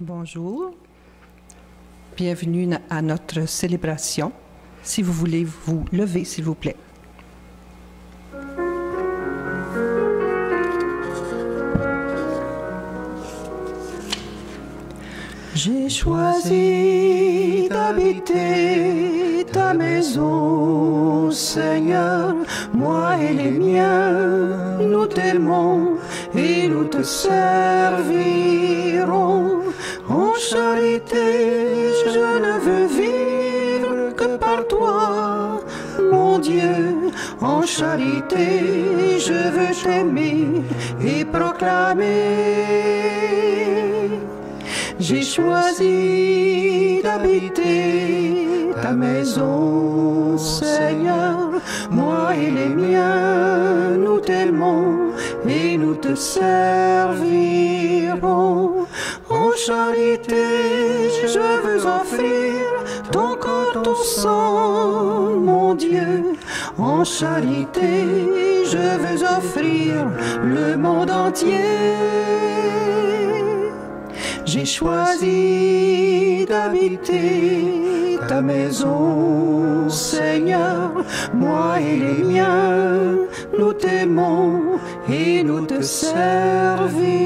Bonjour, bienvenue à notre célébration. Si vous voulez vous lever, s'il vous plaît. J'ai choisi d'habiter ta maison, Seigneur, moi et les miens, nous t'aimons et nous te servirons. En charité, je ne veux vivre que par toi, mon Dieu. En charité, je veux t'aimer et proclamer. J'ai choisi d'habiter ta maison, Seigneur, moi et les miens, nous t'aimons et nous te servirons. En charité, je veux offrir ton corps, ton sang, mon Dieu. En charité, je veux offrir le monde entier. J'ai choisi d'habiter ta maison, Seigneur, moi et les miens, nous t'aimons et nous te servirons.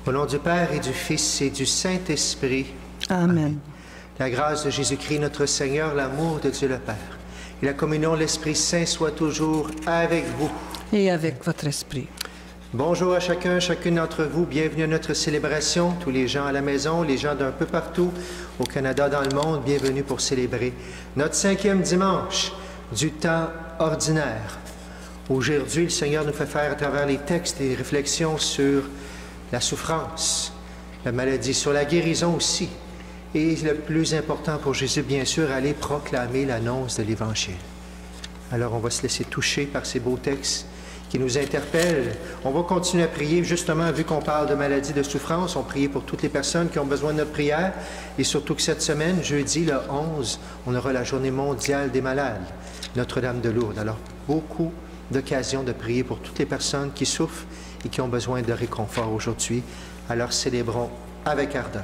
Au nom du Père et du Fils et du Saint-Esprit. Amen. La grâce de Jésus-Christ, notre Seigneur, l'amour de Dieu le Père et la communion de l'Esprit Saint soit toujours avec vous. Et avec votre esprit. Bonjour à chacun, chacune d'entre vous. Bienvenue à notre célébration. Tous les gens à la maison, les gens d'un peu partout au Canada, dans le monde, bienvenue pour célébrer notre 5e dimanche du temps ordinaire. Aujourd'hui, le Seigneur nous fait faire à travers les textes des réflexions sur la souffrance, la maladie, sur la guérison aussi. Et le plus important pour Jésus, bien sûr, aller proclamer l'annonce de l'Évangile. Alors, on va se laisser toucher par ces beaux textes qui nous interpellent. On va continuer à prier, justement, vu qu'on parle de maladie, de souffrance, on prie pour toutes les personnes qui ont besoin de notre prière. Et surtout que cette semaine, jeudi, le 11, on aura la journée mondiale des malades, Notre-Dame de Lourdes. Alors, beaucoup d'occasions de prier pour toutes les personnes qui souffrent et qui ont besoin de réconfort aujourd'hui. Alors, célébrons avec ardeur.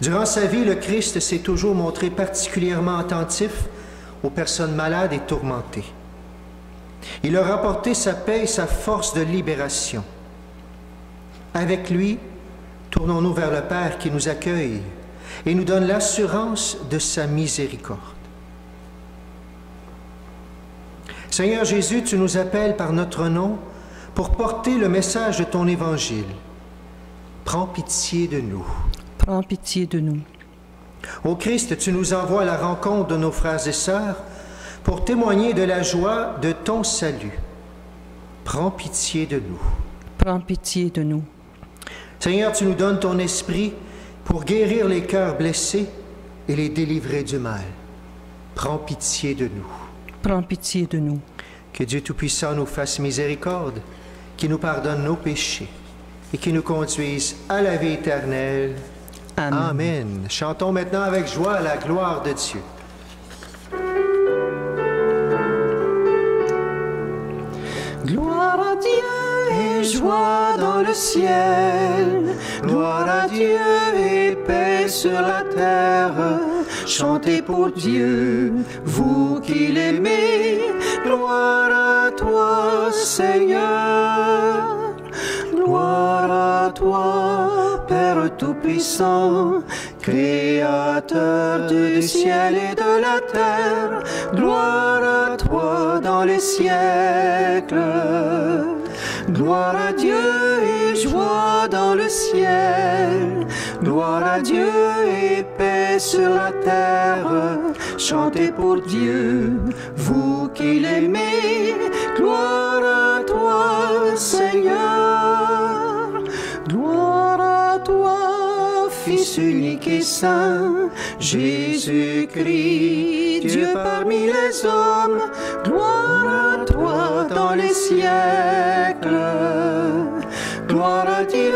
Durant sa vie, le Christ s'est toujours montré particulièrement attentif aux personnes malades et tourmentées. Il leur a apporté sa paix et sa force de libération. Avec lui, tournons-nous vers le Père qui nous accueille et nous donne l'assurance de sa miséricorde. Seigneur Jésus, tu nous appelles par notre nom pour porter le message de ton Évangile. Prends pitié de nous. Prends pitié de nous. Ô Christ, tu nous envoies à la rencontre de nos frères et sœurs pour témoigner de la joie de ton salut. Prends pitié de nous. Prends pitié de nous. Seigneur, tu nous donnes ton esprit pour guérir les cœurs blessés et les délivrer du mal. Prends pitié de nous. Prends pitié de nous. Que Dieu Tout-Puissant nous fasse miséricorde, qui nous pardonne nos péchés et qui nous conduise à la vie éternelle. Amen. Amen. Chantons maintenant avec joie la gloire de Dieu. Gloire à Dieu et joie dans le ciel. Gloire à Dieu et paix sur la terre. Chantez pour Dieu, vous qui l'aimez. Gloire à toi, Seigneur. Gloire à toi, Père Tout-Puissant, Créateur du ciel et de la terre. Gloire à toi dans les siècles. Gloire à Dieu et joie dans le ciel. Gloire à Dieu et paix sur la terre. Chantez pour Dieu, vous qui l'aimez. Gloire à toi, Seigneur. Gloire à toi, Fils unique et saint, Jésus-Christ, Dieu parmi les hommes. Gloire à toi dans les siècles. Gloire à Dieu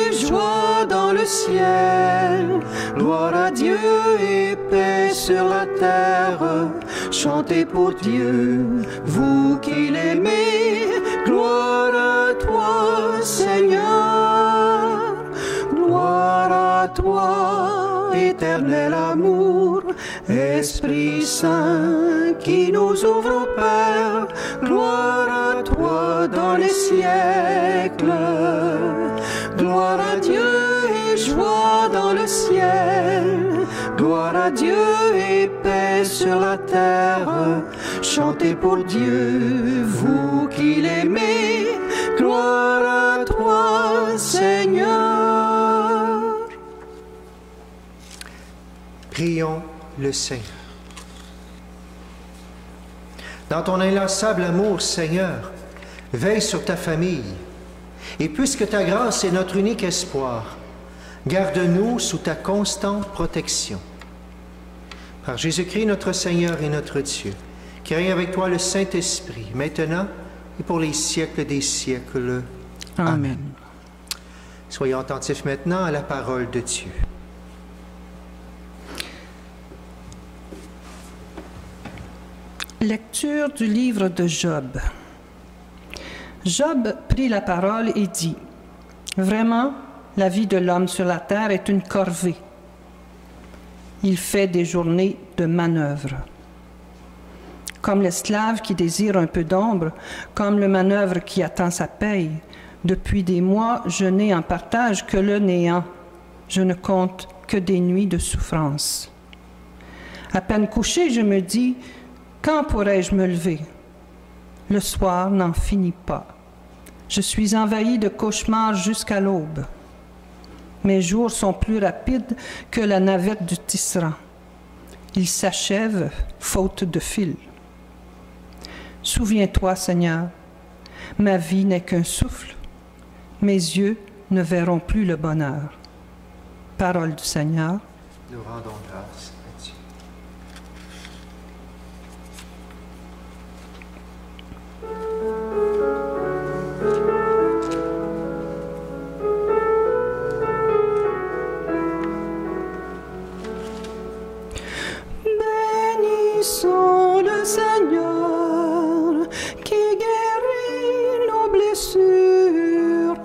et joie dans le ciel. Gloire à Dieu et paix sur la terre. chantez pour Dieu, vous qui l'aimez, gloire à toi, Seigneur. Gloire à toi, éternel amour, Esprit Saint qui nous ouvre au Père. Gloire à toi dans les siècles. Gloire à Dieu et joie dans le ciel. Gloire à Dieu et paix sur la terre. Chantez pour Dieu, vous qui l'aimez. Gloire à toi, Seigneur. Prions le Seigneur. Dans ton inlassable amour, Seigneur, veille sur ta famille. Et puisque ta grâce est notre unique espoir, garde-nous sous ta constante protection. Par Jésus-Christ, notre Seigneur et notre Dieu, qui règne avec toi le Saint-Esprit, maintenant et pour les siècles des siècles. Amen. Soyons attentifs maintenant à la parole de Dieu. Lecture du livre de Job. Job prit la parole et dit, « Vraiment, la vie de l'homme sur la terre est une corvée. Il fait des journées de manœuvre. Comme l'esclave qui désire un peu d'ombre, comme le manœuvre qui attend sa paye, depuis des mois, je n'ai en partage que le néant. Je ne compte que des nuits de souffrance. À peine couché, je me dis, quand pourrais-je me lever? Le soir n'en finit pas. Je suis envahi de cauchemars jusqu'à l'aube. Mes jours sont plus rapides que la navette du tisserand. Ils s'achèvent faute de fil. Souviens-toi, Seigneur, ma vie n'est qu'un souffle. Mes yeux ne verront plus le bonheur. Parole du Seigneur. Nous rendons grâce à Dieu. Bénissons le Seigneur qui guérit nos blessures.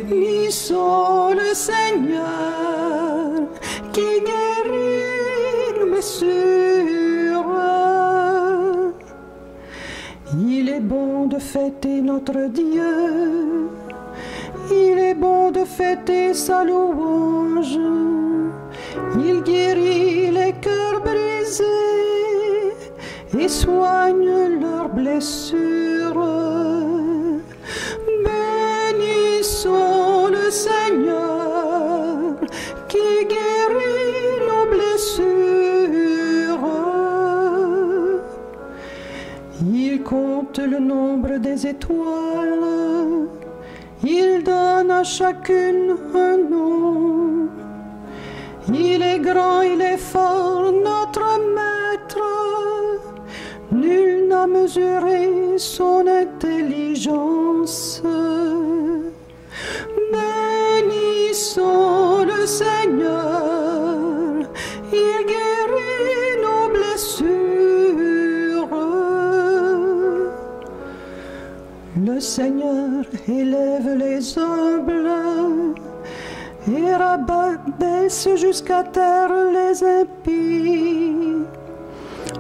Bénissons le Seigneur qui guérit nos blessures. Il est bon de fêter notre Dieu. Il est bon de fêter sa louange. Il guérit les cœurs brisés et soigne leurs blessures. Bénissons le Seigneur qui guérit nos blessures. Il compte le nombre des étoiles. Il donne à chacune un nom. Il est grand, il est fort, notre maître. Nul n'a mesuré son intelligence. Bénissons le Seigneur, il guérit nos blessures. Le Seigneur élève les humbles et rabaisse jusqu'à terre les impies.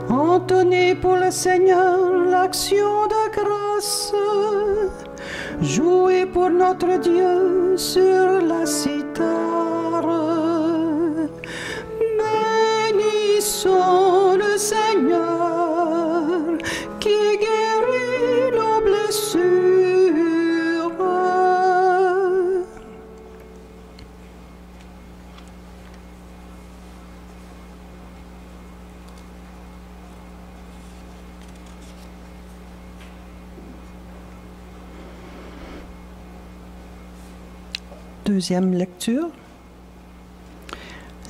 Entonnez pour le Seigneur l'action de grâce. Jouez pour notre Dieu sur la cithare. Bénissons le Seigneur qui guérit nos blessures. Deuxième lecture.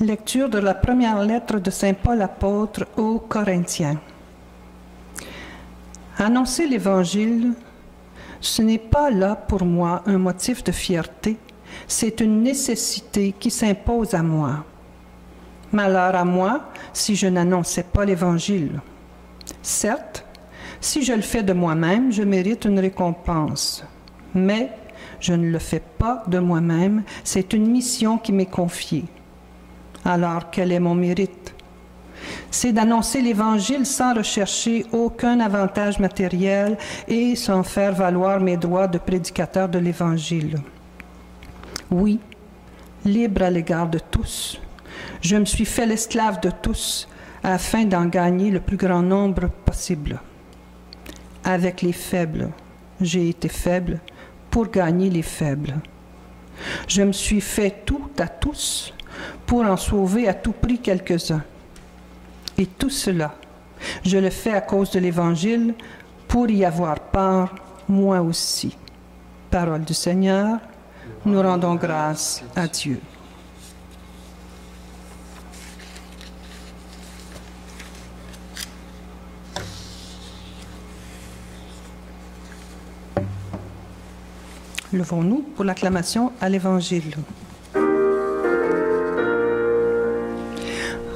Lecture de la première lettre de Saint Paul apôtre aux Corinthiens. Annoncer l'Évangile, ce n'est pas là pour moi un motif de fierté, c'est une nécessité qui s'impose à moi. Malheur à moi si je n'annonçais pas l'Évangile. Certes, si je le fais de moi-même, je mérite une récompense. Mais je ne le fais pas de moi-même, c'est une mission qui m'est confiée. Alors, quel est mon mérite? C'est d'annoncer l'Évangile sans rechercher aucun avantage matériel et sans faire valoir mes droits de prédicateur de l'Évangile. Oui, libre à l'égard de tous, je me suis fait l'esclave de tous afin d'en gagner le plus grand nombre possible. Avec les faibles, j'ai été faible pour gagner les faibles. Je me suis fait tout à tous pour en sauver à tout prix quelques-uns. Et tout cela, je le fais à cause de l'Évangile pour y avoir part, moi aussi. Parole du Seigneur, nous rendons grâce à Dieu. Levons-nous pour l'acclamation à l'Évangile.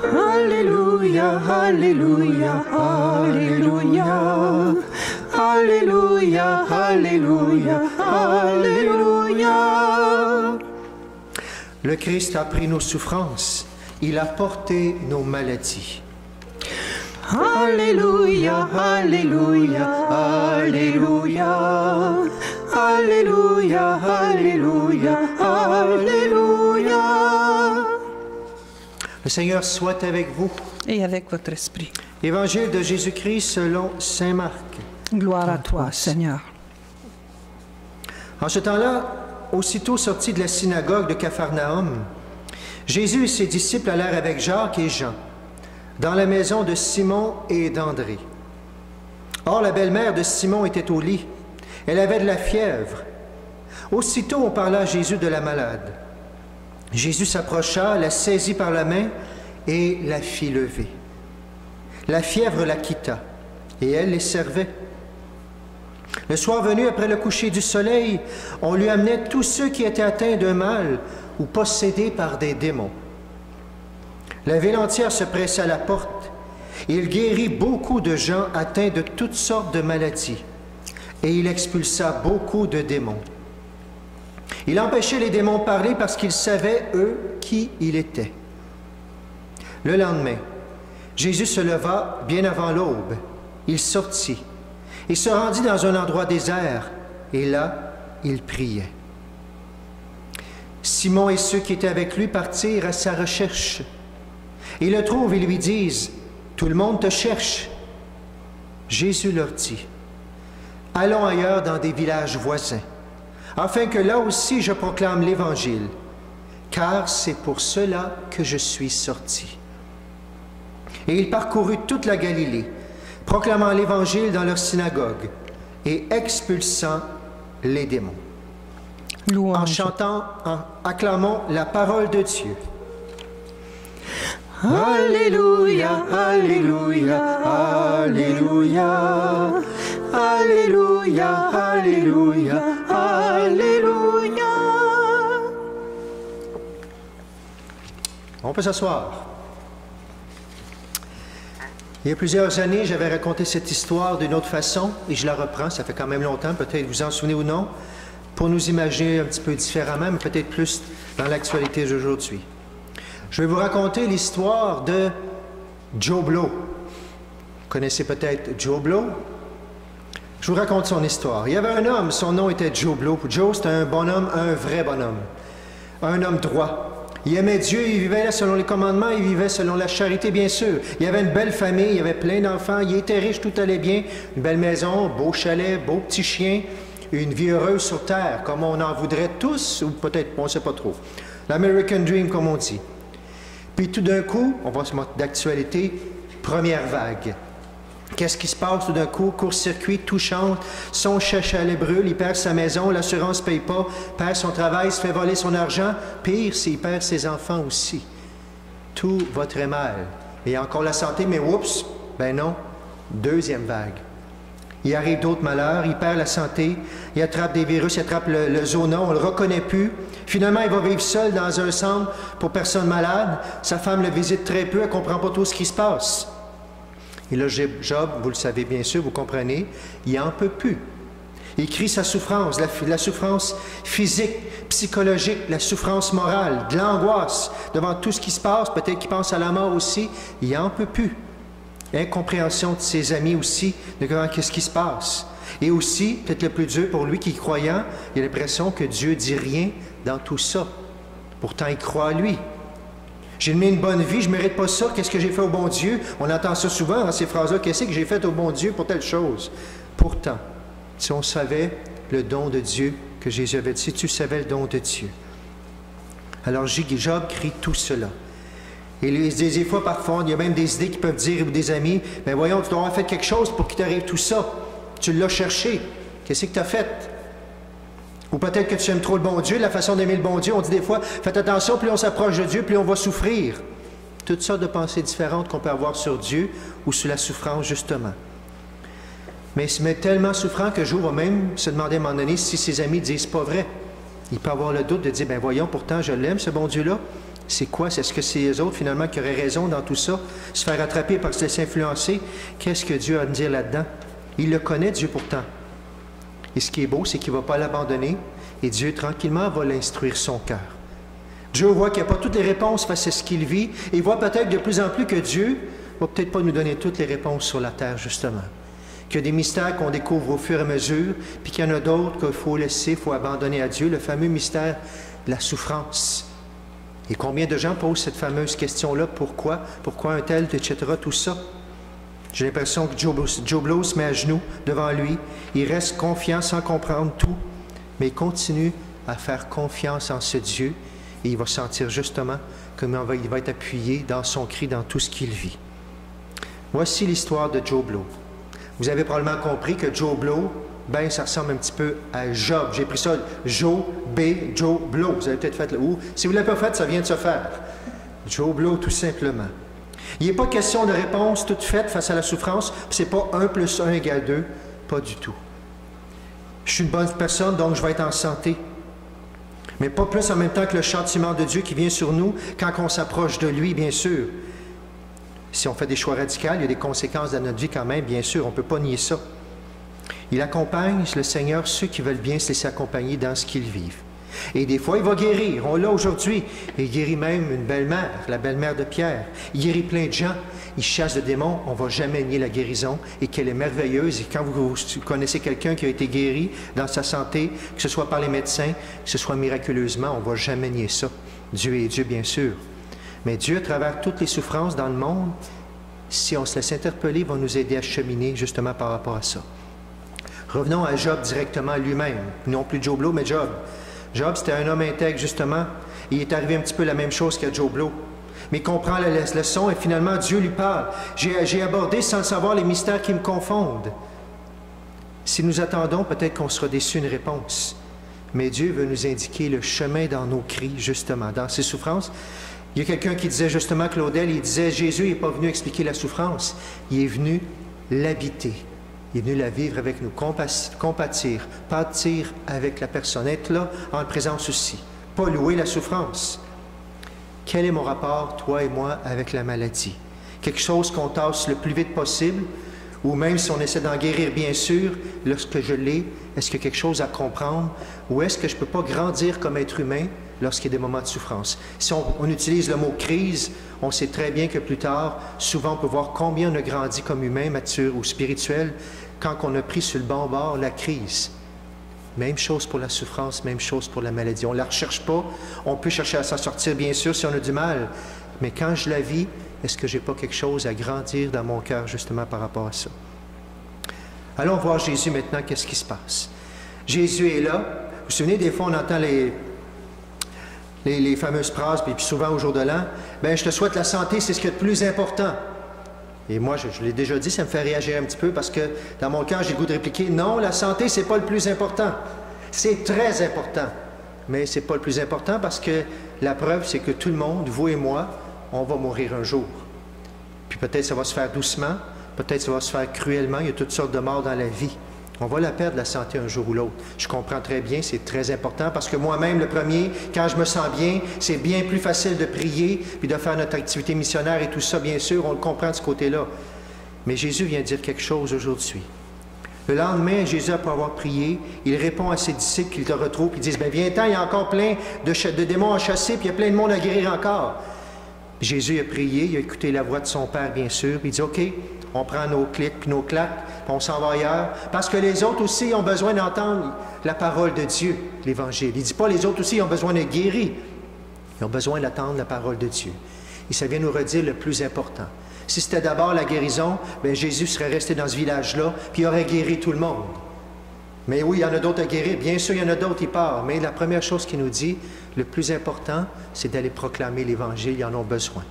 Alléluia, Alléluia, Alléluia, Alléluia, Alléluia, Alléluia. Le Christ a pris nos souffrances, il a porté nos maladies. Alléluia, Alléluia, Alléluia, Alléluia, Alléluia, Alléluia. Le Seigneur soit avec vous. Et avec votre esprit. Évangile de Jésus-Christ selon saint Marc. Gloire à toi, Seigneur. En ce temps-là, aussitôt sortis de la synagogue de Capharnaüm, Jésus et ses disciples allèrent avec Jacques et Jean dans la maison de Simon et d'André. Or, la belle-mère de Simon était au lit. Elle avait de la fièvre. Aussitôt, on parla à Jésus de la malade. Jésus s'approcha, la saisit par la main et la fit lever. La fièvre la quitta et elle les servait. Le soir venu, après le coucher du soleil, on lui amenait tous ceux qui étaient atteints d'un mal ou possédés par des démons. La ville entière se pressait à la porte. Il guérit beaucoup de gens atteints de toutes sortes de maladies et il expulsa beaucoup de démons. Il empêchait les démons de parler parce qu'ils savaient, eux, qui il était. Le lendemain, Jésus se leva bien avant l'aube. Il sortit et se rendit dans un endroit désert et là, il priait. Simon et ceux qui étaient avec lui partirent à sa recherche. Ils le trouvent et lui disent, « Tout le monde te cherche. » Jésus leur dit, « Allons ailleurs dans des villages voisins, afin que là aussi je proclame l'Évangile, car c'est pour cela que je suis sorti. » Et il parcourut toute la Galilée, proclamant l'Évangile dans leur synagogue et expulsant les démons. Louange. En chantant, acclamons la parole de Dieu. Alléluia, Alléluia, Alléluia, Alléluia, Alléluia, Alléluia. On peut s'asseoir. Il y a plusieurs années, j'avais raconté cette histoire d'une autre façon et je la reprends, ça fait quand même longtemps, peut-être vous en souvenez ou non, pour nous imaginer un petit peu différemment, mais peut-être plus dans l'actualité d'aujourd'hui. Je vais vous raconter l'histoire de Joe Blow. Vous connaissez peut-être Joe Blow? Je vous raconte son histoire. Il y avait un homme, son nom était Joe Blow. Joe, c'était un bonhomme, un vrai bonhomme. Un homme droit. Il aimait Dieu, il vivait là selon les commandements, il vivait selon la charité, bien sûr. Il avait une belle famille, il avait plein d'enfants, il était riche, tout allait bien. Une belle maison, beau chalet, beau petit chien, une vie heureuse sur terre, comme on en voudrait tous, ou peut-être, on ne sait pas trop. L'American Dream, comme on dit. Puis tout d'un coup, on va se mettre d'actualité, première vague. Qu'est-ce qui se passe tout d'un coup? Court-circuit, tout chante, son chalet brûle, il perd sa maison, l'assurance ne paye pas, perd son travail, se fait voler son argent. Pire, s'il perd ses enfants aussi. Tout va très mal. Il y a encore la santé, mais oups, ben non, deuxième vague. Il arrive d'autres malheurs, il perd la santé, il attrape des virus, il attrape le zona, on ne le reconnaît plus. Finalement, il va vivre seul dans un centre pour personnes malades. Sa femme le visite très peu, elle ne comprend pas tout ce qui se passe. Et là, Job, vous le savez bien sûr, vous comprenez, il n'en peut plus. Il crie sa souffrance, la souffrance physique, psychologique, la souffrance morale, de l'angoisse devant tout ce qui se passe, peut-être qu'il pense à la mort aussi, il n'en peut plus. Incompréhension de ses amis aussi, de qu'est-ce qui se passe. Et aussi, peut-être le plus dur pour lui qui est croyant, il a l'impression que Dieu ne dit rien dans tout ça. Pourtant, il croit à lui. J'ai mené une bonne vie, je ne mérite pas ça, qu'est-ce que j'ai fait au bon Dieu? On entend ça souvent dans ces phrases-là, qu'est-ce que j'ai fait au bon Dieu pour telle chose? Pourtant, si on savait le don de Dieu que Jésus avait dit, si tu savais le don de Dieu. Alors Job crie tout cela. Et des fois, parfois, il y a même des idées qui peuvent dire, ou des amis, mais voyons, tu dois avoir fait quelque chose pour qu'il t'arrive tout ça. Tu l'as cherché. Qu'est-ce que tu as fait? Ou peut-être que tu aimes trop le bon Dieu, la façon d'aimer le bon Dieu. On dit des fois, faites attention, plus on s'approche de Dieu, plus on va souffrir. Toutes sortes de pensées différentes qu'on peut avoir sur Dieu ou sur la souffrance, justement. Mais il se met tellement souffrant que Job va même se demander à un moment donné si ses amis disent pas vrai. Il peut avoir le doute de dire, ben voyons, pourtant je l'aime, ce bon Dieu-là. C'est quoi? Est-ce que c'est les autres, finalement, qui auraient raison dans tout ça? Se faire attraper par se laisser influencer? Qu'est-ce que Dieu a à me dire là-dedans? Il le connaît, Dieu, pourtant. Et ce qui est beau, c'est qu'il ne va pas l'abandonner et Dieu, tranquillement, va l'instruire son cœur. Dieu voit qu'il n'y a pas toutes les réponses face à ce qu'il vit et il voit peut-être de plus en plus que Dieu ne va peut-être pas nous donner toutes les réponses sur la terre, justement. Qu'il y a des mystères qu'on découvre au fur et à mesure, puis qu'il y en a d'autres qu'il faut laisser, il faut abandonner à Dieu. Le fameux mystère de la souffrance. Et combien de gens posent cette fameuse question-là? Pourquoi? Pourquoi un tel, etc., tout ça? J'ai l'impression que Job Lowe se met à genoux devant lui. Il reste confiant sans comprendre tout, mais il continue à faire confiance en ce Dieu et il va sentir justement comment il va être appuyé dans son cri, dans tout ce qu'il vit. Voici l'histoire de Job Lowe. Vous avez probablement compris que Job Lowe, ben, ça ressemble un petit peu à Job. J'ai pris ça, Job Lowe. Vous avez peut-être fait le ou. Si vous ne l'avez pas fait, ça vient de se faire. Job Lowe, tout simplement. Il n'est pas question de réponse toute faite face à la souffrance, ce n'est pas 1 + 1 = 2, pas du tout. Je suis une bonne personne, donc je vais être en santé. Mais pas plus en même temps que le châtiment de Dieu qui vient sur nous quand on s'approche de lui, bien sûr. Si on fait des choix radicaux, il y a des conséquences dans notre vie quand même, bien sûr, on ne peut pas nier ça. Il accompagne, le Seigneur, ceux qui veulent bien se laisser accompagner dans ce qu'ils vivent. Et des fois, il va guérir. On l'a aujourd'hui. Il guérit même une belle-mère, la belle-mère de Pierre. Il guérit plein de gens. Il chasse de démons. On ne va jamais nier la guérison et qu'elle est merveilleuse. Et quand vous connaissez quelqu'un qui a été guéri dans sa santé, que ce soit par les médecins, que ce soit miraculeusement, on ne va jamais nier ça. Dieu est Dieu, bien sûr. Mais Dieu, à travers toutes les souffrances dans le monde, si on se laisse interpeller, va nous aider à cheminer justement par rapport à ça. Revenons à Job directement lui-même. Non plus Job Lowe, mais Job. Job, c'était un homme intègre, justement. Il est arrivé un petit peu la même chose qu'à Job Lowe. Mais il comprend la leçon et finalement, Dieu lui parle. J'ai abordé sans le savoir les mystères qui me confondent. Si nous attendons, peut-être qu'on sera déçu d'une réponse. Mais Dieu veut nous indiquer le chemin dans nos cris, justement, dans ses souffrances. Il y a quelqu'un qui disait justement, Claudel, il disait, Jésus n'est pas venu expliquer la souffrance. Il est venu l'habiter. Il est venu la vivre avec nous, compatir, pâtir avec la personne, être là en présence aussi, pas louer la souffrance. Quel est mon rapport, toi et moi, avec la maladie? Quelque chose qu'on tasse le plus vite possible, ou même si on essaie d'en guérir, bien sûr, lorsque je l'ai, est-ce qu'il y a quelque chose à comprendre, ou est-ce que je ne peux pas grandir comme être humain lorsqu'il y a des moments de souffrance? Si on utilise le mot « crise », on sait très bien que plus tard, souvent on peut voir combien on a grandi comme humain, mature ou spirituel, quand on a pris sur le bon bord la crise. Même chose pour la souffrance, même chose pour la maladie. On ne la recherche pas, on peut chercher à s'en sortir, bien sûr, si on a du mal. Mais quand je la vis, est-ce que je n'ai pas quelque chose à grandir dans mon cœur, justement, par rapport à ça? Allons voir Jésus maintenant, qu'est-ce qui se passe? Jésus est là. Vous vous souvenez, des fois, on entend les fameuses phrases, puis souvent au jour de l'an, « Bien, je te souhaite la santé, c'est ce qui est le plus important. » Et moi, je l'ai déjà dit, ça me fait réagir un petit peu parce que dans mon cœur, j'ai le goût de répliquer, « Non, la santé, c'est pas le plus important. C'est très important. Mais c'est pas le plus important parce que la preuve, c'est que tout le monde, vous et moi, on va mourir un jour. Puis peut-être ça va se faire doucement, peut-être ça va se faire cruellement, il y a toutes sortes de morts dans la vie. On va la perdre, la santé, un jour ou l'autre. Je comprends très bien, c'est très important, parce que moi-même, le premier, quand je me sens bien, c'est bien plus facile de prier, puis de faire notre activité missionnaire et tout ça, bien sûr, on le comprend de ce côté-là. Mais Jésus vient dire quelque chose aujourd'hui. Le lendemain, Jésus, après avoir prié, il répond à ses disciples qui le retrouvent, puis ils disent, « Bien, viens-t'en, il y a encore plein de démons à chasser, puis il y a plein de monde à guérir encore. » Jésus a prié, il a écouté la voix de son Père, bien sûr, puis il dit, « OK, on prend nos clics puis nos claques, puis on s'en va ailleurs. » Parce que les autres aussi ont besoin d'entendre la parole de Dieu, l'Évangile. Il ne dit pas les autres aussi ont besoin de guérir. Ils ont besoin d'entendre la parole de Dieu. Et ça vient nous redire le plus important. Si c'était d'abord la guérison, bien Jésus serait resté dans ce village-là, puis il aurait guéri tout le monde. Mais oui, il y en a d'autres à guérir. Bien sûr, il y en a d'autres, il part. Mais la première chose qu'il nous dit, le plus important, c'est d'aller proclamer l'Évangile. Ils en ont besoin.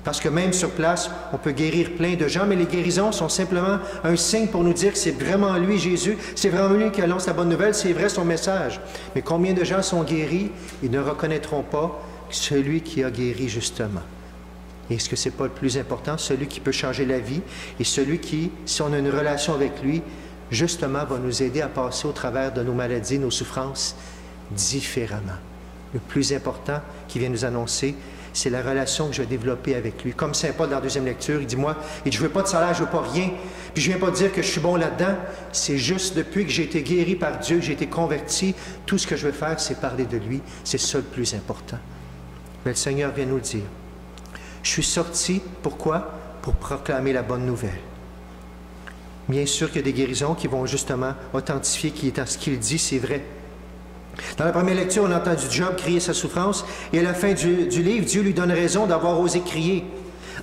Parce que même sur place, on peut guérir plein de gens, mais les guérisons sont simplement un signe pour nous dire que c'est vraiment lui, Jésus, c'est vraiment lui qui annonce la bonne nouvelle, c'est vrai son message. Mais combien de gens sont guéris, ils ne reconnaîtront pas celui qui a guéri justement. Et est-ce que ce n'est pas le plus important, celui qui peut changer la vie, et celui qui, si on a une relation avec lui, justement va nous aider à passer au travers de nos maladies, nos souffrances, différemment. Le plus important qu'il vient nous annoncer, c'est la relation que je vais développer avec lui. Comme Saint Paul dans la deuxième lecture, il dit, moi, je ne veux pas de salaire, je ne veux pas rien. Puis je ne viens pas dire que je suis bon là-dedans. C'est juste depuis que j'ai été guéri par Dieu, que j'ai été converti, tout ce que je veux faire, c'est parler de lui. C'est ça le plus important. Mais le Seigneur vient nous le dire. Je suis sorti, pourquoi? Pour proclamer la bonne nouvelle. Bien sûr qu'il y a des guérisons qui vont justement authentifier ce qu'il dit, c'est vrai. Dans la première lecture, on a entendu Job crier sa souffrance, et à la fin du livre, Dieu lui donne raison d'avoir osé crier.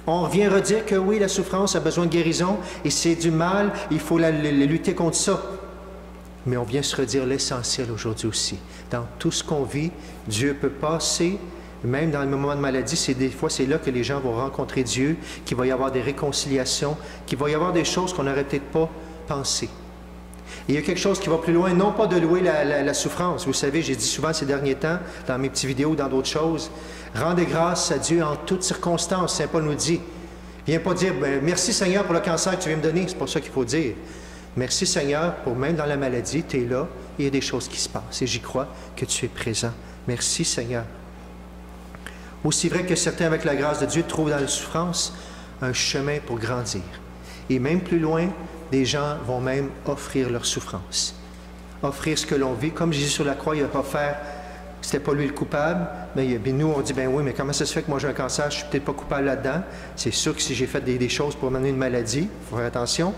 On revient redire que oui, la souffrance a besoin de guérison, et c'est du mal, il faut lutter contre ça. Mais on vient se redire l'essentiel aujourd'hui aussi. Dans tout ce qu'on vit, Dieu peut passer, même dans le moment de maladie, des fois c'est là que les gens vont rencontrer Dieu, qu'il va y avoir des réconciliations, qu'il va y avoir des choses qu'on n'aurait peut-être pas pensées. Et il y a quelque chose qui va plus loin, non pas de louer la souffrance. Vous savez, j'ai dit souvent ces derniers temps, dans mes petites vidéos, dans d'autres choses, rendez grâce à Dieu en toutes circonstances. Saint Paul nous dit, viens pas dire, merci Seigneur pour le cancer que tu viens me donner, c'est pas ça qu'il faut dire. Merci Seigneur pour même dans la maladie, tu es là, il y a des choses qui se passent et j'y crois que tu es présent. Merci Seigneur. Aussi vrai que certains, avec la grâce de Dieu, trouvent dans la souffrance un chemin pour grandir. Et même plus loin, des gens vont même offrir leur souffrance. Offrir ce que l'on vit. Comme Jésus sur la croix, il n'a pas fait, c'était pas lui le coupable, mais nous, on dit, ben oui, mais comment ça se fait que moi j'ai un cancer, je ne suis peut-être pas coupable là-dedans. C'est sûr que si j'ai fait des choses pour m'amener une maladie, il faut faire attention.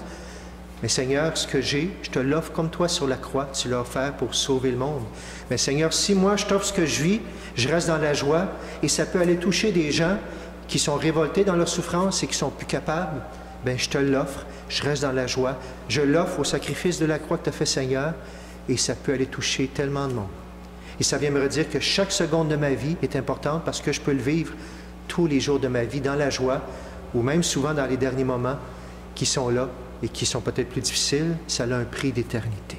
Mais Seigneur, ce que j'ai, je te l'offre comme toi sur la croix, tu l'as offert pour sauver le monde. Mais Seigneur, si moi je t'offre ce que je vis, je reste dans la joie, et ça peut aller toucher des gens qui sont révoltés dans leur souffrance et qui sont plus capables, bien je te l'offre, je reste dans la joie, je l'offre au sacrifice de la croix que tu as fait Seigneur, et ça peut aller toucher tellement de monde. Et ça vient me redire que chaque seconde de ma vie est importante parce que je peux le vivre tous les jours de ma vie dans la joie, ou même souvent dans les derniers moments qui sont là et qui sont peut-être plus difficiles, ça a un prix d'éternité.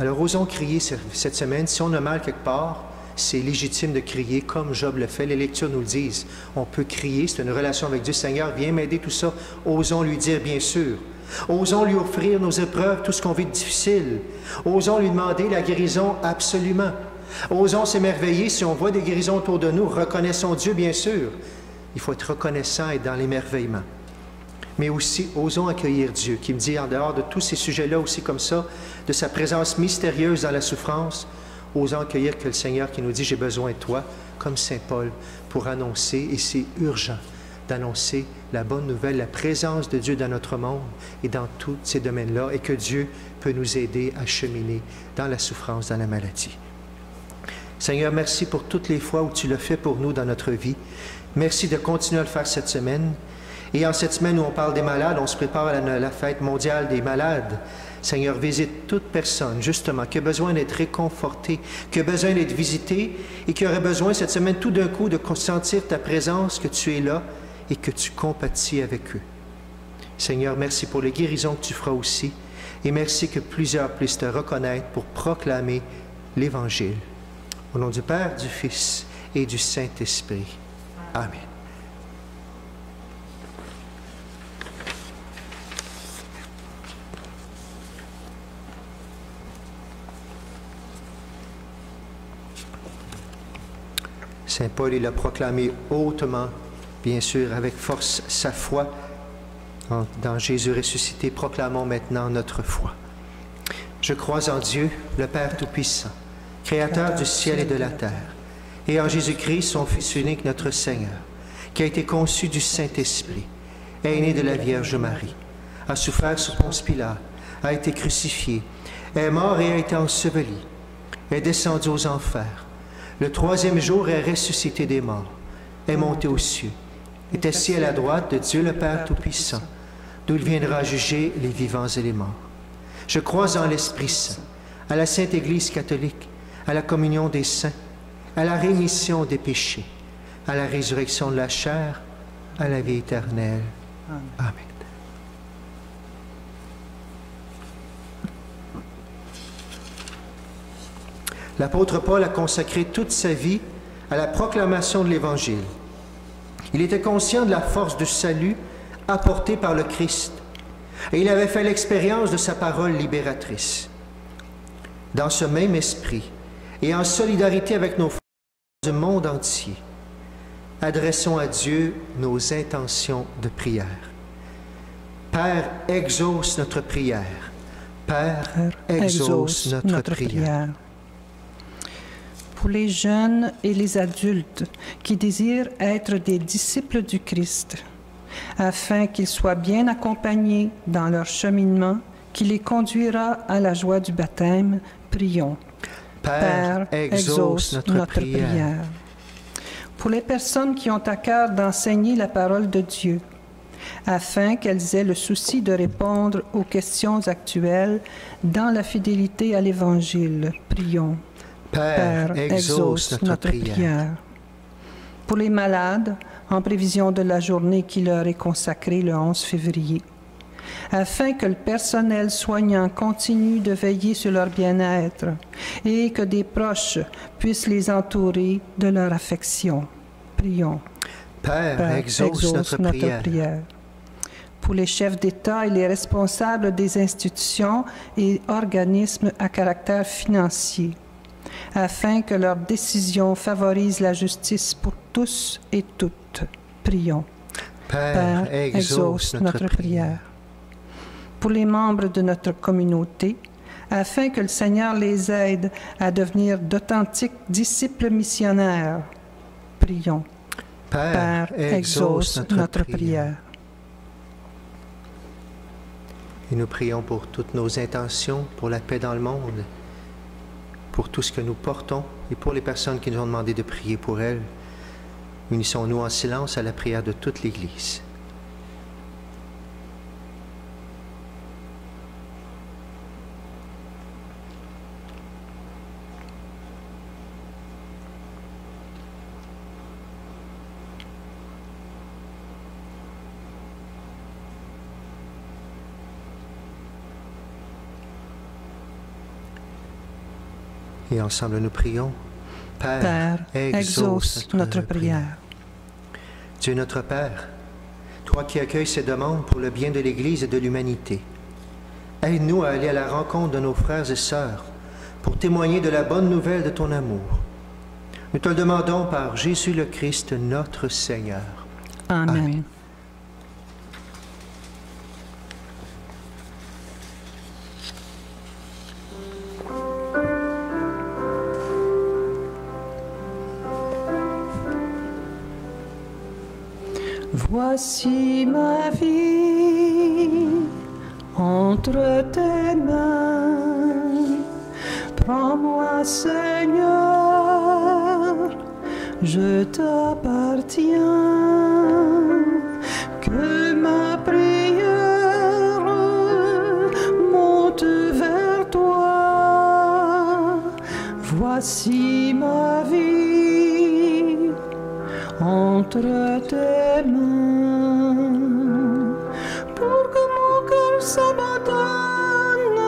Alors osons crier cette semaine, si on a mal quelque part, c'est légitime de crier comme Job le fait. Les lectures nous le disent. On peut crier, c'est une relation avec Dieu. Seigneur, viens m'aider, tout ça. Osons lui dire, bien sûr. Osons lui offrir nos épreuves, tout ce qu'on vit de difficile. Osons lui demander la guérison, absolument. Osons s'émerveiller si on voit des guérisons autour de nous. Reconnaissons Dieu, bien sûr. Il faut être reconnaissant et être dans l'émerveillement. Mais aussi, osons accueillir Dieu, qui me dit, en dehors de tous ces sujets-là aussi comme ça, de sa présence mystérieuse dans la souffrance, osons accueillir que le Seigneur qui nous dit « J'ai besoin de toi », comme Saint Paul, pour annoncer, et c'est urgent, d'annoncer la bonne nouvelle, la présence de Dieu dans notre monde et dans tous ces domaines-là, et que Dieu peut nous aider à cheminer dans la souffrance, dans la maladie. Seigneur, merci pour toutes les fois où tu l'as fait pour nous dans notre vie. Merci de continuer à le faire cette semaine. Et en cette semaine où on parle des malades, on se prépare à la fête mondiale des malades. Seigneur, visite toute personne, justement, qui a besoin d'être réconfortée, qui a besoin d'être visitée et qui aurait besoin cette semaine tout d'un coup de sentir ta présence, que tu es là et que tu compatis avec eux. Seigneur, merci pour les guérisons que tu feras aussi et merci que plusieurs puissent te reconnaître pour proclamer l'Évangile. Au nom du Père, du Fils et du Saint-Esprit. Amen. Saint Paul, il a proclamé hautement, bien sûr, avec force, sa foi dans Jésus ressuscité. Proclamons maintenant notre foi. Je crois en Dieu, le Père Tout-Puissant, Créateur du ciel et de la terre, et en Jésus-Christ, son Fils unique, notre Seigneur, qui a été conçu du Saint-Esprit, est né de la Vierge Marie, a souffert sous Ponce Pilate, a été crucifié, est mort et a été enseveli, est descendu aux enfers. Le troisième jour est ressuscité des morts, est monté aux cieux, est assis à la droite de Dieu le Père Tout-Puissant, d'où il viendra juger les vivants et les morts. Je crois en l'Esprit Saint, à la Sainte Église catholique, à la communion des saints, à la rémission des péchés, à la résurrection de la chair, à la vie éternelle. Amen. L'apôtre Paul a consacré toute sa vie à la proclamation de l'Évangile. Il était conscient de la force du salut apportée par le Christ, et il avait fait l'expérience de sa parole libératrice. Dans ce même esprit, et en solidarité avec nos frères du monde entier, adressons à Dieu nos intentions de prière. Père, exauce notre prière. Père, exauce notre prière. Pour les jeunes et les adultes qui désirent être des disciples du Christ, afin qu'ils soient bien accompagnés dans leur cheminement qui les conduira à la joie du baptême, prions. Père, exauce notre prière. Pour les personnes qui ont à cœur d'enseigner la parole de Dieu, afin qu'elles aient le souci de répondre aux questions actuelles dans la fidélité à l'Évangile, prions. Père, exauce notre prière. Pour les malades, en prévision de la journée qui leur est consacrée le 11 février, afin que le personnel soignant continue de veiller sur leur bien-être et que des proches puissent les entourer de leur affection. Prions. Père, exauce notre prière. Pour les chefs d'État et les responsables des institutions et organismes à caractère financier, afin que leurs décisions favorisent la justice pour tous et toutes. Prions. Père, exauce notre prière. Pour les membres de notre communauté, afin que le Seigneur les aide à devenir d'authentiques disciples missionnaires. Prions. Père, exauce notre prière. Et nous prions pour toutes nos intentions, pour la paix dans le monde, pour tout ce que nous portons et pour les personnes qui nous ont demandé de prier pour elles. Unissons-nous en silence à la prière de toute l'Église. Et ensemble nous prions. Père, exauce notre prière. Dieu notre Père, toi qui accueilles ces demandes pour le bien de l'Église et de l'humanité, aide-nous à aller à la rencontre de nos frères et sœurs pour témoigner de la bonne nouvelle de ton amour. Nous te le demandons par Jésus le Christ, notre Seigneur. Amen. Amen. Voici ma vie entre tes mains. Prends-moi, Seigneur, je t'appartiens. Que ma prière monte vers toi. Voici ma vie entre tes mains. Pour que mon cœur s'abandonne,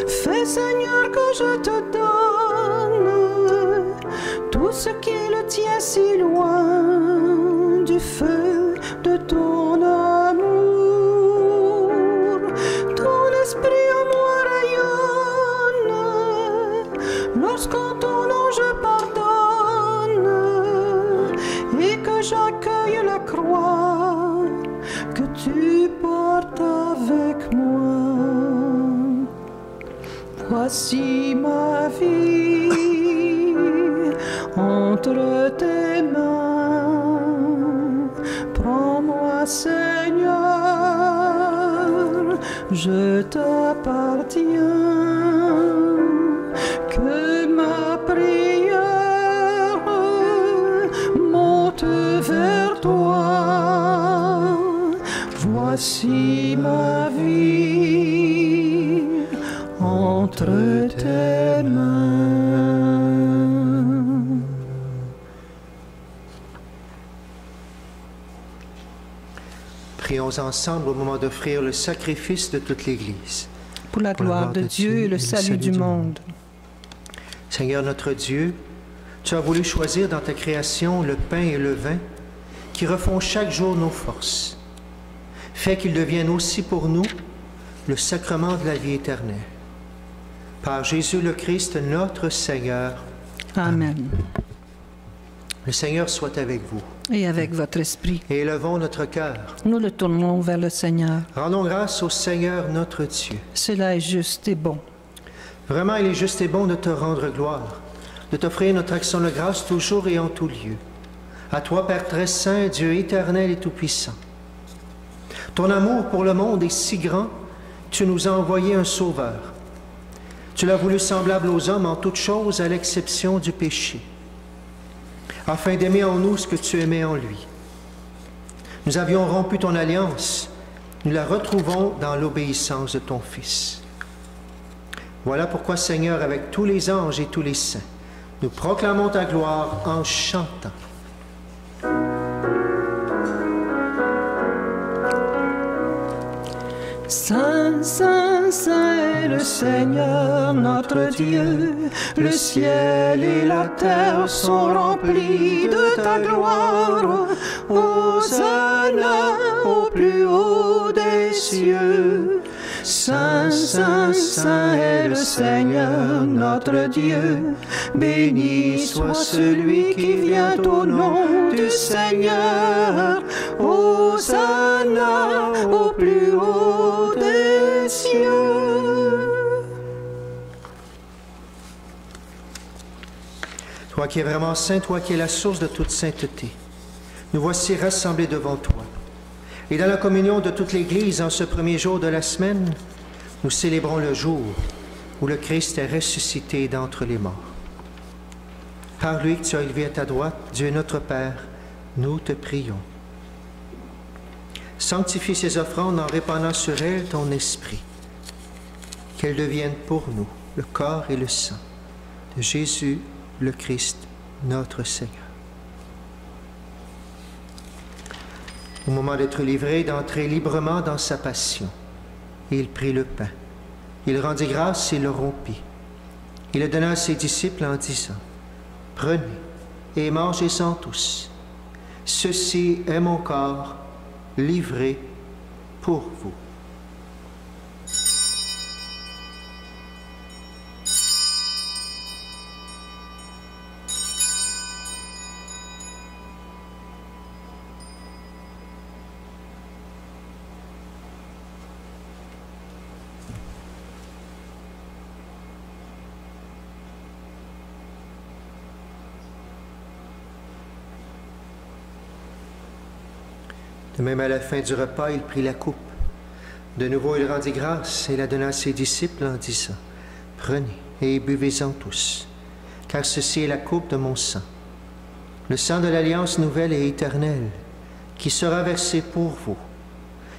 fais, Seigneur, que je te donne tout ce qui est le tien si loin du feu de ton amour. Ton esprit en moi rayonne lorsqu'en ton nom je pardonne. avec moi. Voici ma vie entre tes mains. Prends-moi, Seigneur, je t'appartiens. Que ma prière monte vers toi. Voici ma vie entre tes mains. Prions ensemble au moment d'offrir le sacrifice de toute l'Église. Pour la gloire de Dieu et le salut du monde. Seigneur notre Dieu, tu as voulu choisir dans ta création le pain et le vin qui refont chaque jour nos forces. Fais qu'ils deviennent aussi pour nous le sacrement de la vie éternelle. Par Jésus le Christ, notre Seigneur. Amen. Le Seigneur soit avec vous. Et avec votre esprit. Et élevons notre cœur. Nous le tournons vers le Seigneur. Rendons grâce au Seigneur notre Dieu. Cela est juste et bon. Vraiment, il est juste et bon de te rendre gloire, de t'offrir notre action de grâce toujours et en tout lieu. À toi, Père très saint, Dieu éternel et tout-puissant. Ton amour pour le monde est si grand, tu nous as envoyé un sauveur. Tu l'as voulu semblable aux hommes en toutes choses, à l'exception du péché, afin d'aimer en nous ce que tu aimais en lui. Nous avions rompu ton alliance, nous la retrouvons dans l'obéissance de ton Fils. Voilà pourquoi, Seigneur, avec tous les anges et tous les saints, nous proclamons ta gloire en chantant. Saint, Saint, Saint est le Seigneur notre Dieu. Le ciel et la terre sont remplis de ta gloire. Hosanna au plus haut des cieux. Saint, Saint, Saint est le Seigneur notre Dieu. Béni soit celui qui vient au nom du Seigneur. Hosanna au plus haut des cieux. Toi qui es vraiment saint, toi qui es la source de toute sainteté, nous voici rassemblés devant toi. Et dans la communion de toute l'Église, en ce premier jour de la semaine, nous célébrons le jour où le Christ est ressuscité d'entre les morts. Par lui que tu as élevé à ta droite, Dieu notre Père, nous te prions. Sanctifie ces offrandes en répandant sur elles ton esprit, qu'elles deviennent pour nous le corps et le sang de Jésus le Christ, notre Seigneur. Au moment d'être livré, d'entrer librement dans sa passion, il prit le pain. Il rendit grâce et le rompit. Il le donna à ses disciples en disant, « Prenez et mangez-en tous. Ceci est mon corps livré pour vous. » De même, à la fin du repas, il prit la coupe. De nouveau, il rendit grâce et la donna à ses disciples en disant, « Prenez et buvez-en tous, car ceci est la coupe de mon sang, le sang de l'alliance nouvelle et éternelle, qui sera versé pour vous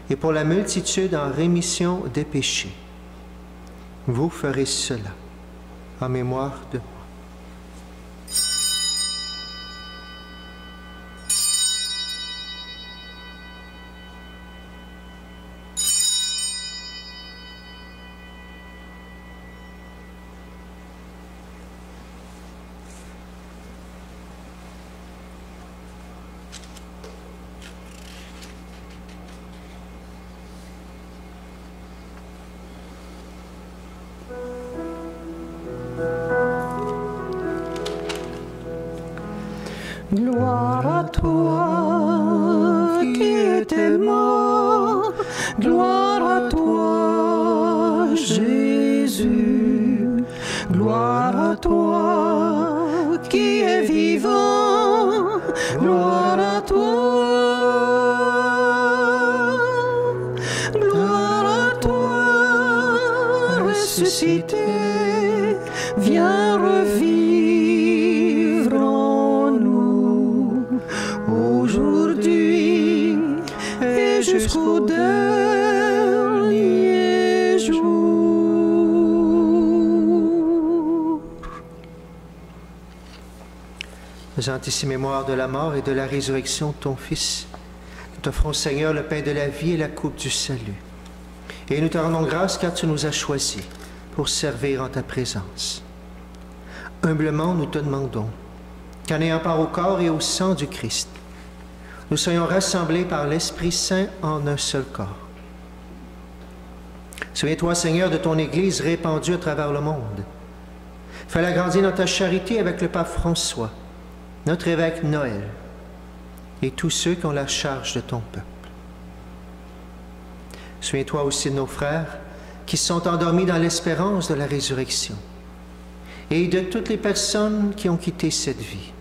et pour la multitude en rémission des péchés. Vous ferez cela en mémoire de moi. » Gloire à toi qui étais mort, gloire à toi ressuscité, viens revivre en nous, aujourd'hui et jusqu'au dernier jour. Faisant ici mémoire de la mort et de la résurrection de ton Fils, nous t'offrons, Seigneur, le pain de la vie et la coupe du salut. Et nous te rendons grâce car tu nous as choisis pour servir en ta présence. Humblement, nous te demandons qu'en ayant part au corps et au sang du Christ, nous soyons rassemblés par l'Esprit Saint en un seul corps. Souviens-toi, Seigneur, de ton Église répandue à travers le monde. Fais-la grandir dans ta charité avec le pape François, notre évêque Noël, et tous ceux qui ont la charge de ton peuple. Souviens-toi aussi de nos frères qui sont endormis dans l'espérance de la résurrection et de toutes les personnes qui ont quitté cette vie.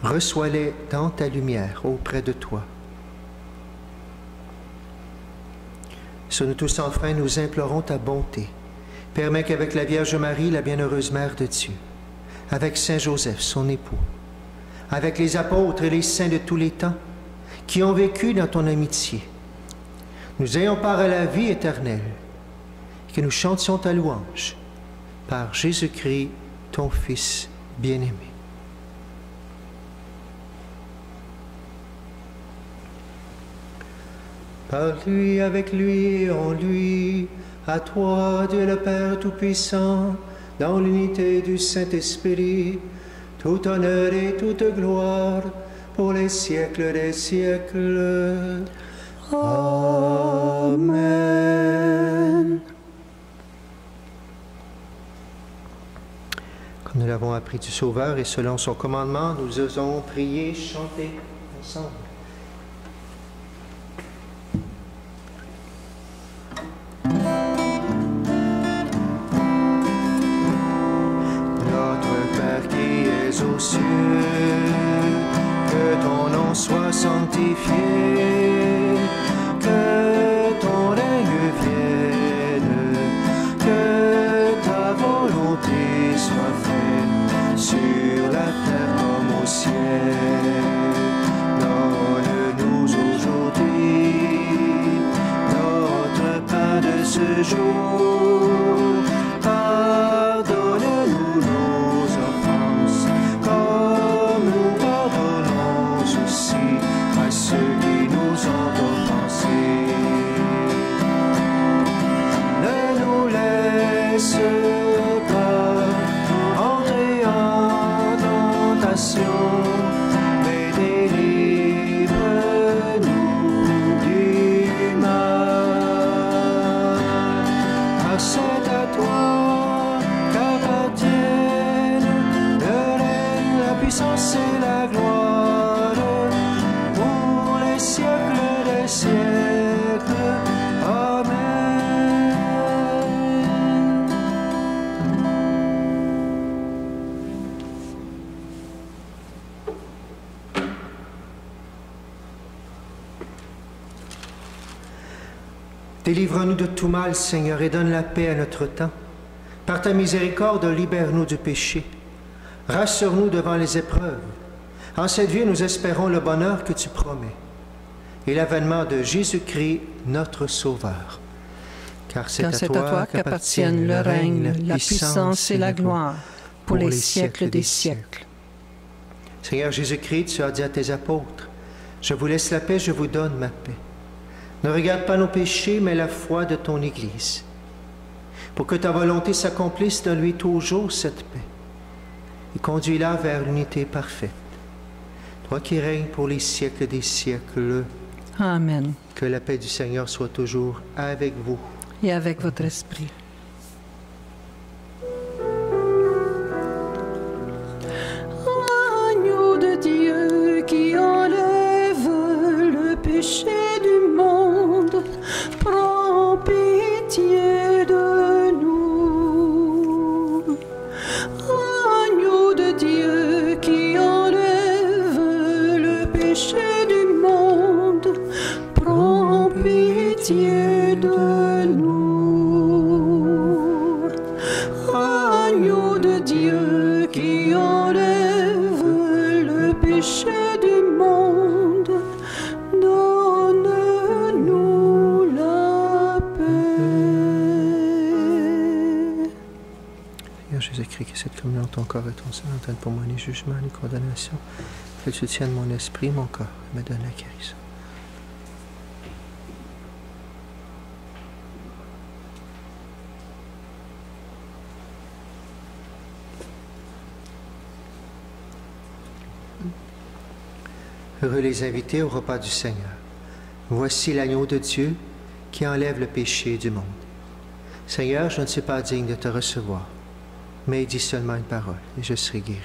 Reçois-les dans ta lumière auprès de toi. Sur nous tous enfin, nous implorons ta bonté. Permets qu'avec la Vierge Marie, la bienheureuse Mère de Dieu, avec Saint Joseph, son époux, avec les apôtres et les saints de tous les temps, qui ont vécu dans ton amitié, nous ayons part à la vie éternelle, et que nous chantions ta louange par Jésus-Christ, ton Fils bien-aimé. Par lui, avec lui et en lui, à toi, Dieu le Père Tout-Puissant, dans l'unité du Saint-Esprit, tout honneur et toute gloire pour les siècles des siècles. Amen. Comme nous l'avons appris du Sauveur et selon son commandement, nous osons prier, chanter ensemble. Aux cieux, que ton nom soit sanctifié, que ton règne vienne, que ta volonté soit faite sur la terre comme au ciel. Donne-nous aujourd'hui notre pain de ce jour. Pardonne-nous nos offenses, comme nous pardonnons aussi à ceux qui nous ont offensés. Ne nous laisse pas entrer en tentation, mais délivre-nous du mal. Car c'est à toi qu'appartiennent le règne, la puissance et la gloire pour les siècles des siècles. Amen. Délivre-nous de tout mal, Seigneur, et donne la paix à notre temps. Par ta miséricorde, libère-nous du péché. Rassure-nous devant les épreuves. En cette vie, nous espérons le bonheur que tu promets et l'avènement de Jésus-Christ, notre Sauveur. Car c'est à toi qu'appartiennent le règne, la puissance et la gloire pour les siècles des siècles. Seigneur Jésus-Christ, tu as dit à tes apôtres, « Je vous laisse la paix, je vous donne ma paix. Ne regarde pas nos péchés, mais la foi de ton Église. Pour que ta volonté s'accomplisse, donne-lui toujours cette paix et conduis-la vers l'unité parfaite. Toi qui règnes pour les siècles des siècles. Amen. Que la paix du Seigneur soit toujours avec vous. Et avec votre esprit. Agneau de Dieu qui enlève le péché du monde, prends pitié de nous. Agneau de Dieu qui enlève le péché du monde, prends pitié de nous. prie que cette communion, ton corps et ton sang, n'entende pour moi ni jugement ni condamnation, que tu tiennes mon esprit, mon corps, et me donnes la guérison. Heureux les invités au repas du Seigneur. Voici l'agneau de Dieu qui enlève le péché du monde. Seigneur, je ne suis pas digne de te recevoir, mais dis seulement une parole et je serai guéri.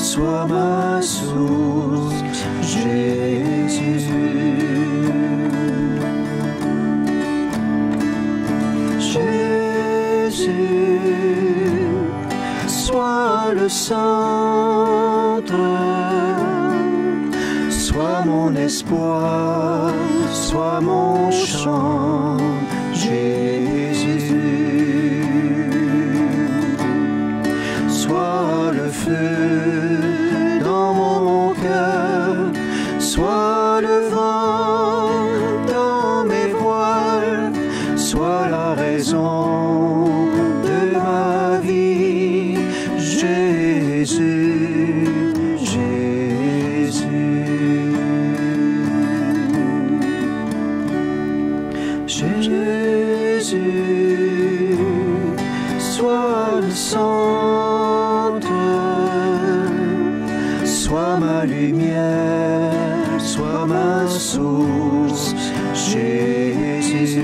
Sois ma source, Jésus. Jésus, sois le centre, sois mon espoir, sois mon chant, Jésus. Sois le feu dans mon cœur, sois le vent dans mes voiles, sois la raison de ma vie, Jésus, Jésus. Jésus, sois le centre, sois ma lumière, sois ma source, Jésus.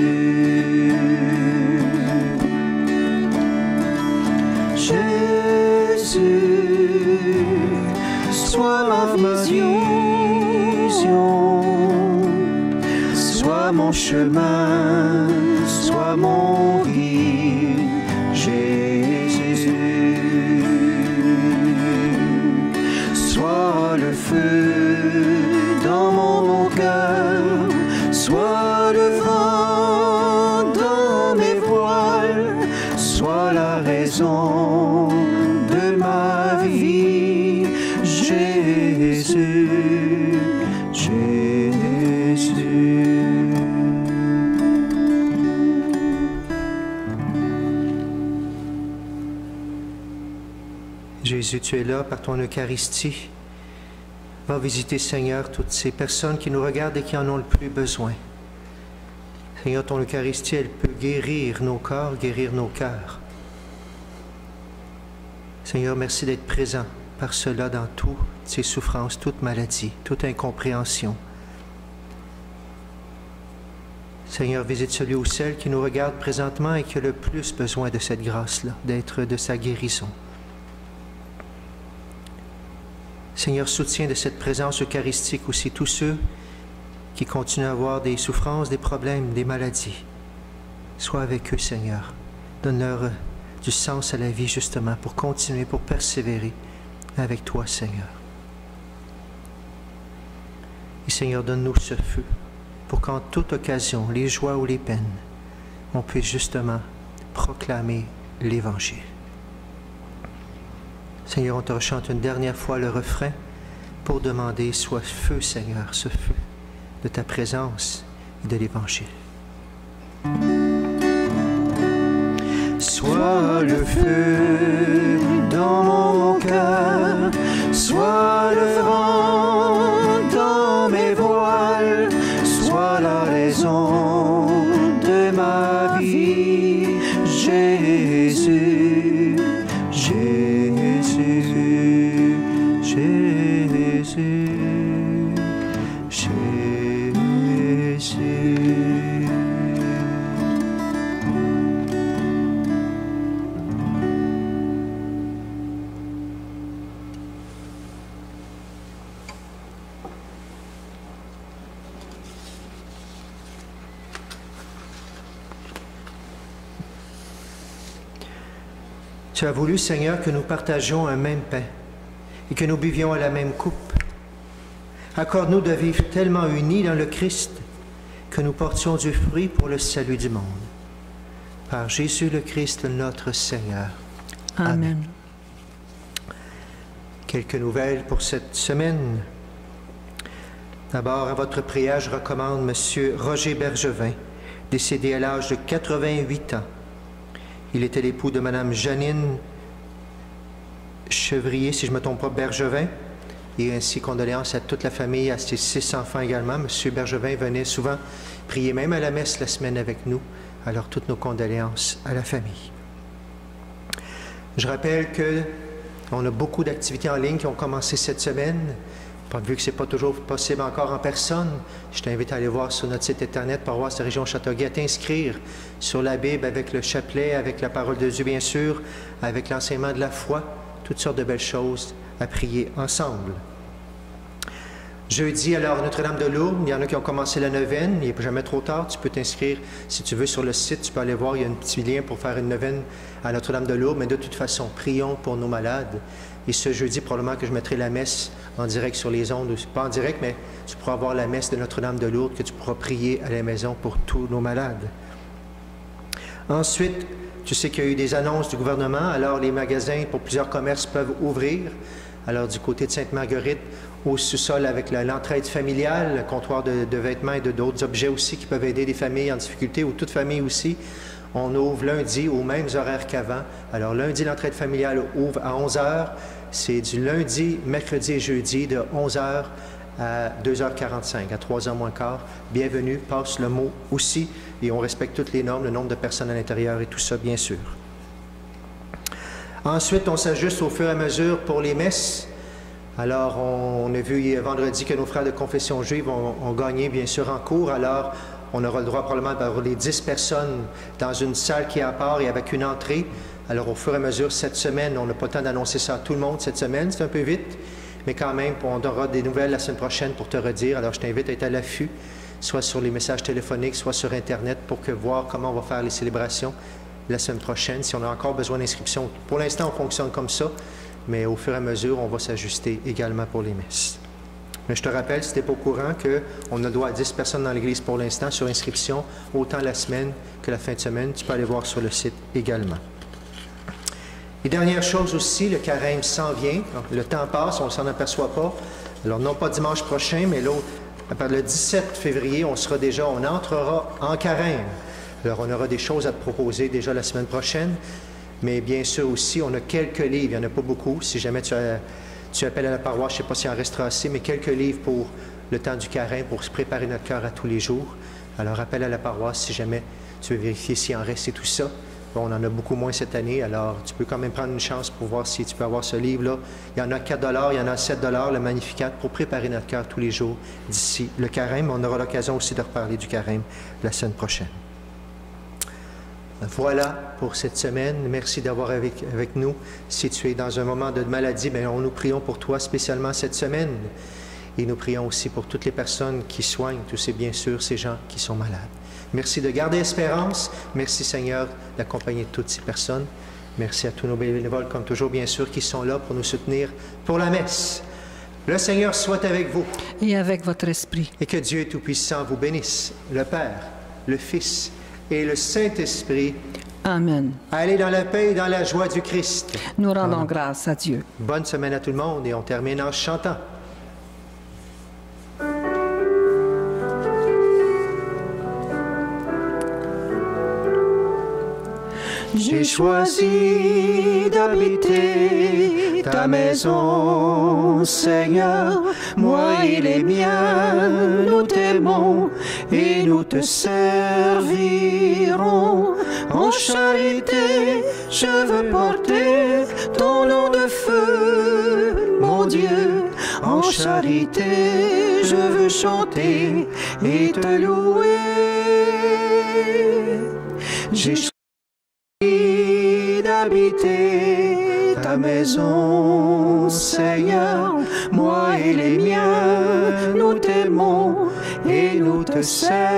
Jésus. mon chemin, sois mon guide, Jésus. Sois le feu dans mon cœur, sois le vent dans mes voiles, sois la raison de ma vie, Jésus, Jésus. Jésus, tu es là par ton Eucharistie. Va visiter, Seigneur, toutes ces personnes qui nous regardent et qui en ont le plus besoin. Seigneur, ton Eucharistie, elle peut guérir nos corps, guérir nos cœurs. Seigneur, merci d'être présent par cela dans toutes ces souffrances, toute maladie, toute incompréhension. Seigneur, visite celui ou celle qui nous regarde présentement et qui a le plus besoin de cette grâce-là, d'être de sa guérison. Seigneur, soutiens de cette présence eucharistique aussi tous ceux qui continuent à avoir des souffrances, des problèmes, des maladies. Sois avec eux, Seigneur. Donne-leur du sens à la vie, justement, pour continuer, pour persévérer avec toi, Seigneur. Et Seigneur, donne-nous ce feu pour qu'en toute occasion, les joies ou les peines, on puisse justement proclamer l'Évangile. Seigneur, on te rechante une dernière fois le refrain pour demander, sois feu, Seigneur, ce feu de ta présence et de l'Évangile. Sois le feu dans mon cœur, sois le vent dans mes voiles, sois la raison de ma vie, Jésus, Jésus, Jésus, Jésus. Tu as voulu, Seigneur, que nous partagions un même pain et que nous buvions à la même coupe. Accorde-nous de vivre tellement unis dans le Christ que nous portions du fruit pour le salut du monde. Par Jésus le Christ, notre Seigneur. Amen. Amen. Quelques nouvelles pour cette semaine. D'abord, à votre prière, je recommande M. Roger Bergevin, décédé à l'âge de 88 ans. Il était l'époux de Mme Janine Chevrier, si je ne me trompe pas, Bergevin, et ainsi condoléances à toute la famille, à ses 6 enfants également. M. Bergevin venait souvent prier même à la messe la semaine avec nous, alors toutes nos condoléances à la famille. Je rappelle qu'on a beaucoup d'activités en ligne qui ont commencé cette semaine. Vu que ce n'est pas toujours possible encore en personne, je t'invite à aller voir sur notre site internet Paroisse de Région Châteauguay, à t'inscrire sur la Bible avec le chapelet, avec la parole de Dieu bien sûr, avec l'enseignement de la foi, toutes sortes de belles choses à prier ensemble. Jeudi, alors, Notre-Dame de Lourdes, il y en a qui ont commencé la neuvaine, il n'est jamais trop tard, tu peux t'inscrire si tu veux sur le site, tu peux aller voir, il y a un petit lien pour faire une neuvaine à Notre-Dame de Lourdes, mais de toute façon, prions pour nos malades. Et ce jeudi, probablement que je mettrai la messe en direct sur les ondes, pas en direct, mais tu pourras voir la messe de Notre-Dame de Lourdes, que tu pourras prier à la maison pour tous nos malades. Ensuite, tu sais qu'il y a eu des annonces du gouvernement, alors les magasins pour plusieurs commerces peuvent ouvrir. Alors du côté de Sainte-Marguerite, au sous-sol avec l'entraide familiale, le comptoir de vêtements et d'autres objets aussi qui peuvent aider des familles en difficulté, ou toute famille aussi. On ouvre lundi aux mêmes horaires qu'avant. Alors lundi, l'entraide familiale ouvre à 11h. C'est du lundi, mercredi et jeudi de 11h à 2h45, à 3h moins quart. Bienvenue, passe le mot aussi. Et on respecte toutes les normes, le nombre de personnes à l'intérieur et tout ça, bien sûr. Ensuite, on s'ajuste au fur et à mesure pour les messes. Alors, on a vu vendredi que nos frères de confession juive ont gagné, bien sûr, en cours. Alors, on aura le droit probablement d'avoir les 10 personnes dans une salle qui est à part et avec une entrée. Alors, au fur et à mesure, cette semaine, on n'a pas le temps d'annoncer ça à tout le monde cette semaine, c'est un peu vite. Mais quand même, on aura des nouvelles la semaine prochaine pour te redire. Alors, je t'invite à être à l'affût soit sur les messages téléphoniques, soit sur Internet, pour voir comment on va faire les célébrations la semaine prochaine, si on a encore besoin d'inscription. Pour l'instant, on fonctionne comme ça, mais au fur et à mesure, on va s'ajuster également pour les messes. Mais je te rappelle, si tu n'es pas au courant, qu'on a le droit à 10 personnes dans l'Église pour l'instant sur inscription, autant la semaine que la fin de semaine. Tu peux aller voir sur le site également. Et dernière chose aussi, le carême s'en vient. Le temps passe, on ne s'en aperçoit pas. Alors, non pas dimanche prochain, mais l'autre, le 17 février, on entrera en carême. Alors, on aura des choses à te proposer déjà la semaine prochaine. Mais bien sûr aussi, on a quelques livres, il n'y en a pas beaucoup. Si jamais tu appelles à la paroisse, je ne sais pas s'il en restera assez, mais quelques livres pour le temps du carême, pour se préparer notre cœur à tous les jours. Alors, appelle à la paroisse si jamais tu veux vérifier s'il en reste et tout ça. Bon, on en a beaucoup moins cette année, alors tu peux quand même prendre une chance pour voir si tu peux avoir ce livre-là. Il y en a 4 $, il y en a 7 $, le Magnificat, pour préparer notre cœur tous les jours d'ici le carême. On aura l'occasion aussi de reparler du carême la semaine prochaine. Voilà pour cette semaine. Merci d'avoir avec nous. Si tu es dans un moment de maladie, bien, nous prions pour toi spécialement cette semaine. Et nous prions aussi pour toutes les personnes qui soignent, tous ces, bien sûr, ces gens qui sont malades. Merci de garder espérance. Merci, Seigneur, d'accompagner toutes ces personnes. Merci à tous nos bénévoles, comme toujours, bien sûr, qui sont là pour nous soutenir pour la messe. Le Seigneur soit avec vous. Et avec votre esprit. Et que Dieu Tout-Puissant vous bénisse, le Père, le Fils et le Saint-Esprit. Amen. Allez dans la paix et dans la joie du Christ. Nous rendons grâce à Dieu. Bonne semaine à tout le monde et on termine en chantant. J'ai choisi d'habiter ta maison, Seigneur. Moi et les miens, nous t'aimons et nous te servirons. En charité, je veux porter ton nom de feu, mon Dieu. En charité, je veux chanter et te louer. J'ai choisi d'habiter ta maison, Seigneur. Moi et les miens, nous t'aimons et nous te servirons.